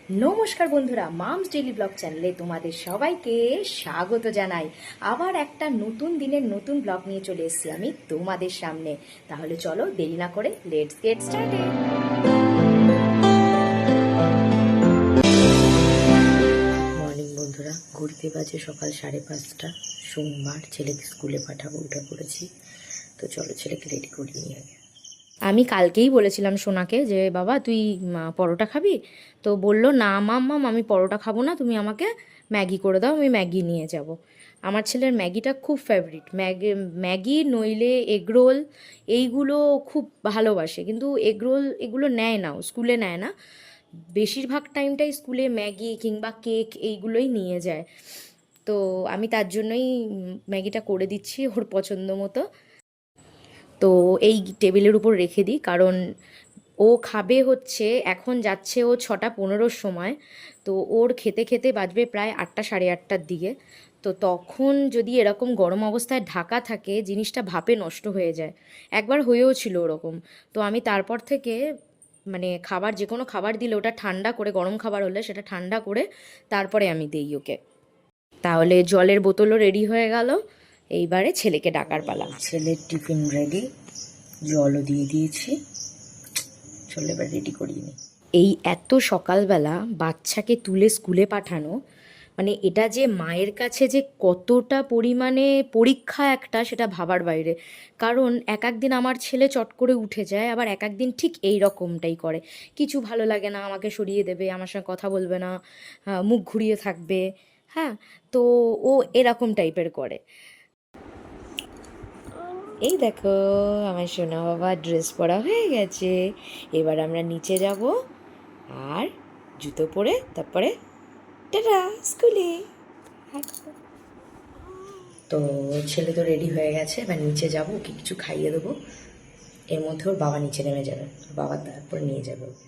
নমস্কার বন্ধুরা, mum's daily blog চ্যানেলে তোমাদের সবাইকে স্বাগত জানাই। আবার একটা নতুন দিনের নতুন ব্লগ নিয়ে চলে এসেছি আমি তোমাদের সামনে। তাহলে চলো দেরি না করে লেটস গেট স্টার্টেড। মর্নিং বন্ধুরা, ঘুরতে বাজে সকাল 5:30। সোমবার, ছেলেকে স্কুলে পাঠাবো, উঠে পড়েছি। তো চলো ছেলেকে রেডি করিয়ে নিয়ে আগে। আমি কালকেই বলেছিলাম সোনাকে যে বাবা তুই পরোটা খাবি, তো বলল না মাম্মাম আমি পরোটা খাবো না, তুমি আমাকে ম্যাগি করে দাও, আমি ম্যাগি নিয়ে যাব। আমার ছেলের ম্যাগিটা খুব ফেভারিট, ম্যাগি ম্যাগি নইলে এগরোল, এইগুলো খুব ভালোবাসে। কিন্তু এগরোল এগুলো নেয় না, স্কুলে নেয় না, বেশিরভাগ টাইমটাই স্কুলে ম্যাগি কিংবা কেক এইগুলোই নিয়ে যায়। তো আমি তার জন্যই ম্যাগিটা করে দিচ্ছি ওর পছন্দ মতো। তো এই টেবিলের উপর রেখে দিই, কারণ ও খাবে হচ্ছে, এখন যাচ্ছে ও 6:15 সময়, তো ওর খেতে খেতে বাজবে প্রায় 8টা, 8:30টার দিকে। তো তখন যদি এরকম গরম অবস্থায় ঢাকা থাকে, জিনিসটা ভাপে নষ্ট হয়ে যায়। একবার হয়েও ছিল ওরকম। তো আমি তারপর থেকে মানে খাবার, যে কোনো খাবার দিলে ওটা ঠান্ডা করে, গরম খাবার হলে সেটা ঠান্ডা করে তারপরে আমি দিই ওকে। তাহলে জলের বোতলও রেডি হয়ে গেল, এইবারে ছেলেকে ডাকার পালা। ছেলের টিফিন রেডি, জলও দিয়ে দিয়েছি, চলো এবার রেডি করিয়ে নিই। এই এত সকালবেলা বাচ্চাকে তুলে স্কুলে পাঠানো, মানে এটা যে মায়ের কাছে যে কতটা পরিমাণে পরীক্ষা একটা, সেটা ভাবার বাইরে। কারণ এক একদিন আমার ছেলে চট করে উঠে যায়, আবার এক একদিন ঠিক এই রকমটাই করে। কিছু ভালো লাগে না, আমাকে সরিয়ে দেবে, আমার সঙ্গে কথা বলবে না, মুখ ঘুরিয়ে থাকবে। হ্যাঁ, তো ও এরকম টাইপের করে। এই দেখো আমার সোনা বাবা ড্রেস পরা হয়ে গেছে, এবার আমরা নিচে যাব আর জুতো পরে তারপরে টাটা স্কুলে। তো ছেলে তো রেডি হয়ে গেছে, এবার নিচে যাবো, ওকে কিছু খাইয়ে দেবো। এর মধ্যে ওর বাবা নিচে নেমে যাবে, বাবা তারপর নিয়ে যাবে ওকে।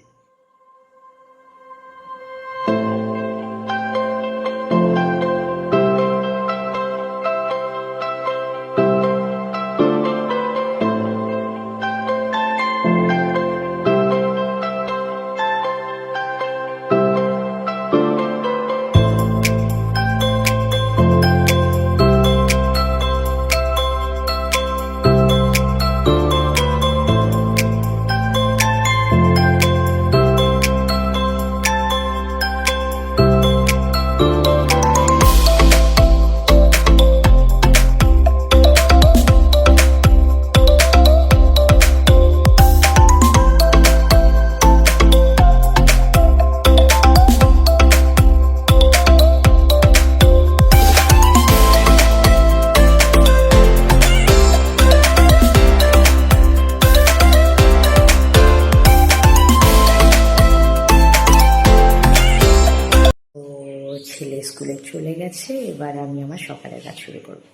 ছেলে স্কুলে চলে গেছে, এবার আমি আমার সকালের কাজ শুরু করবো।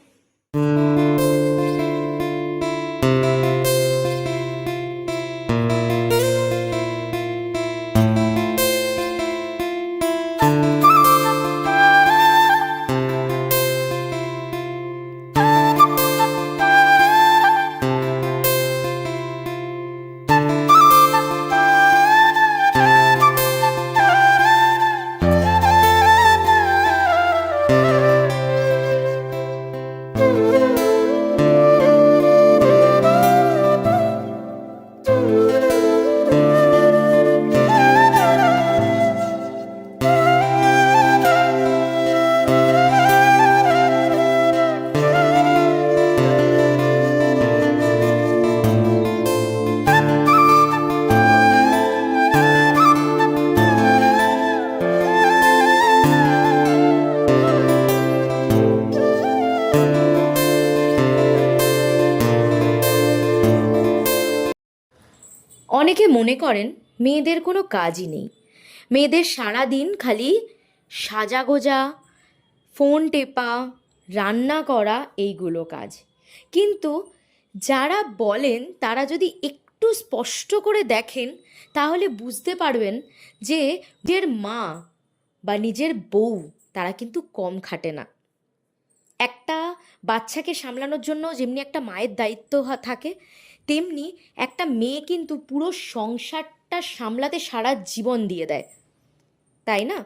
অনেকে মনে করেন মেয়েদের কোনো কাজই নেই, মেয়েদের সারা দিন খালি সাজাগোজা, ফোন টেপা, রান্না করা, এইগুলো কাজ। কিন্তু যারা বলেন তারা যদি একটু স্পষ্ট করে দেখেন, তাহলে বুঝতে পারবেন যে নিজের মা বা নিজের বউ তারা কিন্তু কম খাটে না। একটা বাচ্চাকে সামলানোর জন্য যেমনি একটা মায়ের দায়িত্ব থাকে, তেমনি একটা মেয়ে কিন্তু পুরো সংসারটা সামলাতে সারা জীবন দিয়ে দেয়। তাই না?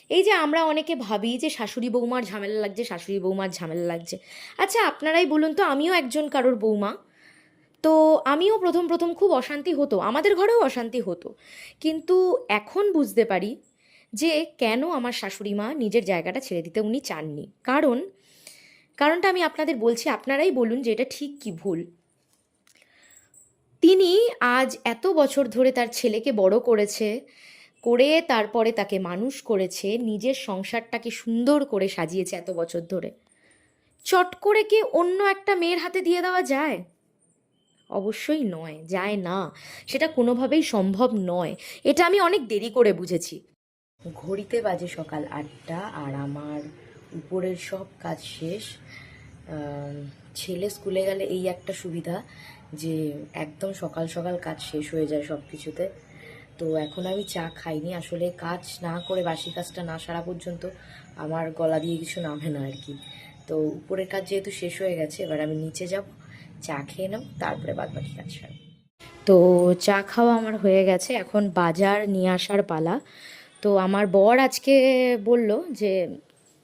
এই যে আমরা অনেকে ভাবি যে শাশুড়ি বৌমার ঝামেলা লাগছে, শাশুড়ি বৌমার ঝামেলা লাগছে। আচ্ছা আপনারাই বলুন তো, আমিও একজন কারোর বৌমা। তো আমিও প্রথম প্রথম খুব অশান্তি হতো, আমাদের ঘরেও অশান্তি হতো, কিন্তু এখন বুঝতে পারি যে কেন আমার শাশুড়ি মা নিজের জায়গাটা ছেড়ে দিতে উনি চাননি। কারণটা আমি আপনাদের বলছি, আপনারাই বলুন যে এটা ঠিক কি ভুল। তিনি আজ এত বছর ধরে তার ছেলেকে বড় করেছে, করে তারপরে তাকে মানুষ করেছে, নিজের সংসারটাকে সুন্দর করে সাজিয়েছে এত বছর ধরে। চট করে কি অন্য একটা মেয়ের হাতে দিয়ে দেওয়া যায়? অবশ্যই নয়, যায় না, সেটা কোনোভাবেই সম্ভব নয়। এটা আমি অনেক দেরি করে বুঝেছি। ঘড়িতে বাজে সকাল 8টা, আর আমার উপরের সব কাজ শেষ। ছেলে স্কুলে গেলে এই একটা সুবিধা যে একদম সকাল সকাল কাজ শেষ হয়ে যায় সব কিছুতে। তো এখন আমি চা খাইনি, আসলে কাজ না করে বাসি কাজটা না সারা পর্যন্ত আমার গলা দিয়ে কিছু নামে না আর কি। তো উপরের কাজ যেহেতু শেষ হয়ে গেছে, এবার আমি নিচে যাব, চা খেয়ে নেব, তারপরে বাদ বাকি কাজ সারব। তো চা খাওয়া আমার হয়ে গেছে, এখন বাজার নিয়ে আসার পালা। তো আমার বর আজকে বলল যে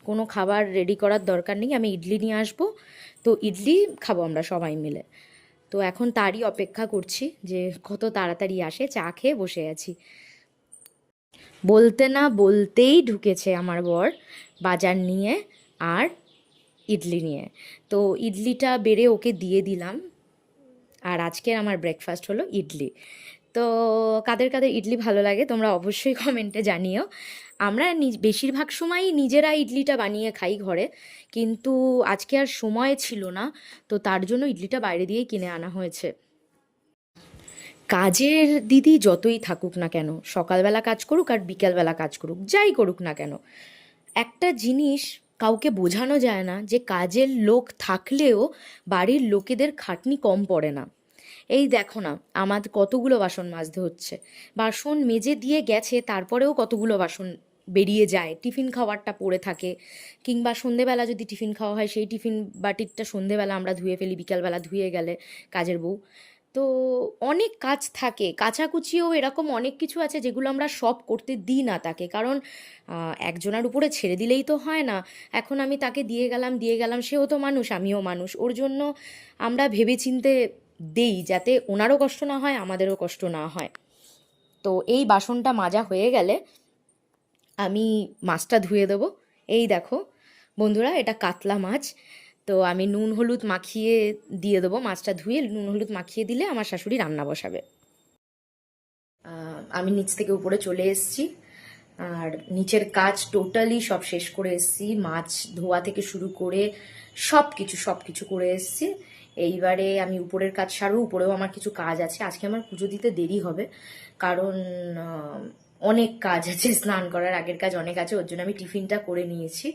কোনো খাবার রেডি করার দরকার নেই, আমি ইডলি নিয়ে আসবো, তো ইডলি খাবো আমরা সবাই মিলে। তো এখন তারই অপেক্ষা করছি যে কত তাড়াতাড়ি আসে, চা খেয়ে বসে আছি। বলতে না বলতেই ঢুকেছে আমার বর বাজার নিয়ে আর ইডলি নিয়ে। তো ইডলিটা বেড়ে ওকে দিয়ে দিলাম, আর আজকের আমার ব্রেকফাস্ট হলো ইডলি। তো কাদের কাদের ইডলি ভালো লাগে তোমরা অবশ্যই কমেন্টে জানিও। আমরা বেশিরভাগ সময়ই নিজেরা ইডলিটা বানিয়ে খাই ঘরে, কিন্তু আজকে আর সময় ছিল না, তো তার জন্য ইডলিটা বাইরে দিয়েই কিনে আনা হয়েছে। কাজের দিদি যতই থাকুক না কেন, সকালবেলা কাজ করুক আর বিকেলবেলা কাজ করুক, যাই করুক না কেন, একটা জিনিস কাউকে বোঝানো যায় না যে কাজের লোক থাকলেও বাড়ির লোকেদের খাটনি কম পড়ে না। এই দেখো না, আমার কতগুলো বাসন মাজতে হচ্ছে, বাসন মেজে দিয়ে গেছে তারপরেও কতগুলো বাসন বেরিয়ে যায়, টিফিন খাওয়ারটা পড়ে থাকে, কিংবা সন্ধেবেলা যদি টিফিন খাওয়া হয় সেই টিফিন বাটিরটা সন্ধেবেলা আমরা ধুয়ে ফেলি, বিকালবেলা ধুয়ে গেলে কাজের বউ। তো অনেক কাজ থাকে, কাচাকুচিও এরকম অনেক কিছু আছে যেগুলো আমরা সব করতে দিই না তাকে, কারণ একজনের উপরে ছেড়ে দিলেই তো হয় না। এখন আমি তাকে দিয়ে গেলাম, সেও তো মানুষ, আমিও মানুষ, ওর জন্য আমরা ভেবেচিন্তে দেই যাতে ওনারও কষ্ট না হয়, আমাদেরও কষ্ট না হয়। তো এই বাসনটা মাজা হয়ে গেলে আমি মাছটা ধুয়ে দেবো। এই দেখো বন্ধুরা, এটা কাতলা মাছ, তো আমি নুন হলুদ মাখিয়ে দিয়ে দেবো, মাছটা ধুয়ে নুন হলুদ মাখিয়ে দিলে আমার শাশুড়ি রান্না বসাবে। আমি নিচ থেকে উপরে চলে এসেছি, আর নিচের কাজ টোটালি সব শেষ করে এসেছি, মাছ ধোয়া থেকে শুরু করে সব কিছু করে এসেছি। এইবারে আমি উপরের কাজ সারবো, উপরেও আমার কিছু কাজ আছে, আজকে আমার পুজো দিতে দেরি হবে, কারণ অনেক কাজ আছে, স্নান করার আগের কাজ অনেক আছে, ওর জন্য আমি টিফিনটা করে নিয়েছি,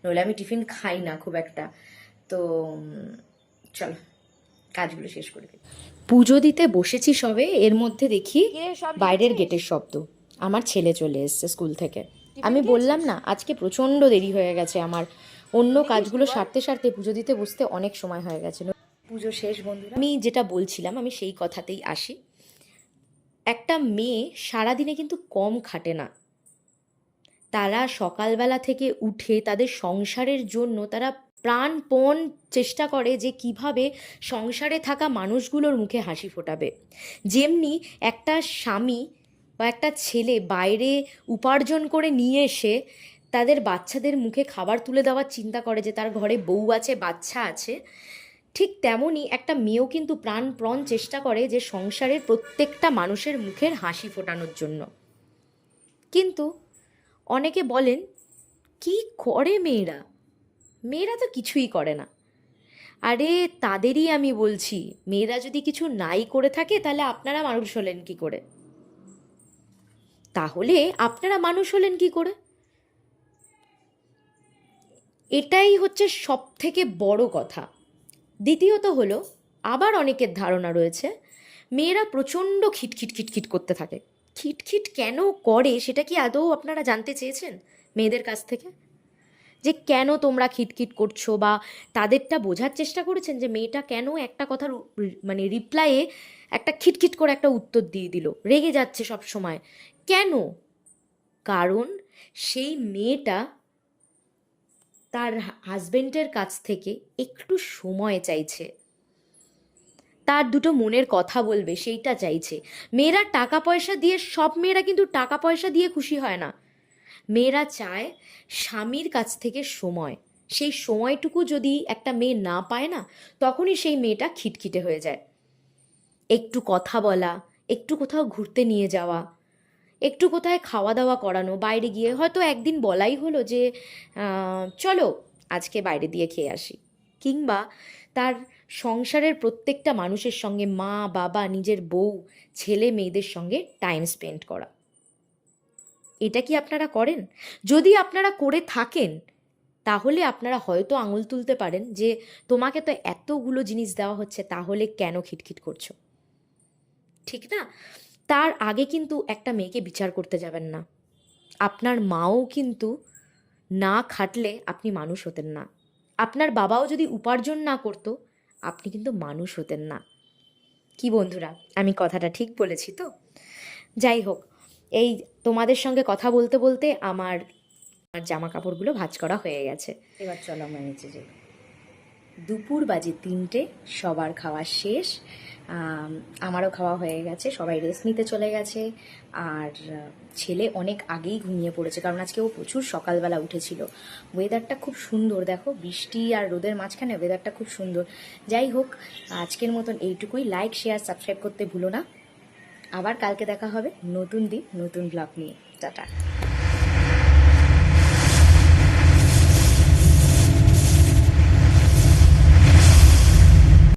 নইলে আমি টিফিন খাই না খুব একটা। তো চলো কাজগুলো শেষ করে দিই। পুজো দিতে বসেছি সবে, এর মধ্যে দেখি বাইরের গেটের শব্দ, আমার ছেলে চলে এসছে স্কুল থেকে। আমি বললাম না আজকে প্রচণ্ড দেরি হয়ে গেছে আমার, অন্য কাজগুলো সারতে সারতে পুজো দিতে বসতে অনেক সময় হয়ে গেছে। পুজো শেষ বন্ধুরা, আমি যেটা বলছিলাম আমি সেই কথাতেই আসি। একটা মেয়ে সারাদিনে কিন্তু কম খাটে না, তারা সকালবেলা থেকে উঠে তাদের সংসারের জন্য তারা প্রাণপণ চেষ্টা করে যে কিভাবে সংসারে থাকা মানুষগুলোর মুখে হাসি ফোটাবে। যেমনি একটা স্বামী বা একটা ছেলে বাইরে উপার্জন করে নিয়ে এসে তাদের বাচ্চাদের মুখে খাবার তুলে দেওয়ার চিন্তা করে যে তার ঘরে বউ আছে, বাচ্চা আছে, ঠিক তেমনই একটা মেয়েও কিন্তু প্রাণপণ চেষ্টা করে যে সংসারের প্রত্যেকটা মানুষের মুখের হাসি ফোটানোর জন্য। কিন্তু অনেকে বলেন কি করে মেয়েরা, মেয়েরা তো কিছুই করে না। আরে তাদেরই আমি বলছি, মেয়েরা যদি কিছু নাই করে থাকে তাহলে আপনারা মানুষ হলেন কি করে? তাহলে আপনারা মানুষ হলেন কি করে? এটাই হচ্ছে সব থেকে বড় কথা। দ্বিতীয়ত হলো, আবার অনেকের ধারণা রয়েছে মেয়েরা প্রচণ্ড খিটখিট খিটখিট করতে থাকে। খিটখিট কেন করে সেটা কি আদৌ আপনারা জানতে চেয়েছেন মেয়েদের কাছ থেকে? যে কেন তোমরা খিটখিট করছো, বা তাদেরটা বোঝার চেষ্টা করেছেন যে মেয়েটা কেন একটা কথার মানে রিপ্লাইয়ে একটা খিটখিট করে একটা উত্তর দিয়ে দিল, রেগে যাচ্ছে সব সময় কেন? কারণ সেই মেয়েটা তার হাজবেন্ডের কাছ থেকে একটু সময় চাইছে, তার দুটো মনের কথা বলবে সেইটা চাইছে। মেয়েরা টাকা পয়সা দিয়ে, সব মেয়েরা কিন্তু টাকা পয়সা দিয়ে খুশি হয় না। মেয়েরা চায় স্বামীর কাছ থেকে সময়। সেই সময়টুকু যদি একটা মেয়ে না পায় না, তখনই সেই মেয়েটা খিটখিটে হয়ে যায়। একটু কথা বলা, একটু কোথাও ঘুরতে নিয়ে যাওয়া, একটু কোথায় খাওয়া দাওয়া করানো, বাইরে গিয়ে হয়তো একদিন বলাই হলো যে চলো আজকে বাইরে দিয়ে খেয়ে আসি, কিংবা তার সংসারের প্রত্যেকটা মানুষের সঙ্গে, মা বাবা, নিজের বউ, ছেলে মেয়েদের সঙ্গে টাইম স্পেন্ড করা। এটা কি আপনারা করেন? যদি আপনারা করে থাকেন, তাহলে আপনারা হয়তো আঙুল তুলতে পারেন যে তোমাকে তো এতগুলো জিনিস দেওয়া হচ্ছে, তাহলে কেন খিটখিট করছো? ঠিক না? তার আগে কিন্তু একটা মেয়েকে বিচার করতে যাবেন না। আপনার মাও কিন্তু না খাটলে আপনি মানুষ হতেন না। আপনার বাবাও যদি উপার্জন না করতো, আপনি কিন্তু মানুষ হতেন না। কি বন্ধুরা, আমি কথাটা ঠিক বলেছি তো? যাই হোক, এই তোমাদের সঙ্গে কথা বলতে বলতে আমার জামা কাপড়গুলো ভাঁজ করা হয়ে গেছে। এবার চলো আমরা নিচে যাই। দুপুর বাজে 3টে, সবার খাওয়া শেষ। আমারও খাওয়া হয়ে গেছে, সবাই রেস্ট নিতে চলে গেছে। আর ছেলে অনেক আগেই ঘুমিয়ে পড়েছে, কারণ আজকে ও প্রচুর সকালবেলা উঠেছিল। ওয়েদারটা খুব সুন্দর, দেখো বৃষ্টি আর রোদের মাঝখানে ওয়েদারটা খুব সুন্দর। যাই হোক, আজকের মতন এইটুকুই। লাইক, শেয়ার, সাবস্ক্রাইব করতে ভুলো না। আবার কালকে দেখা হবে নতুন দিন, নতুন ব্লগ নিয়ে। টাটা।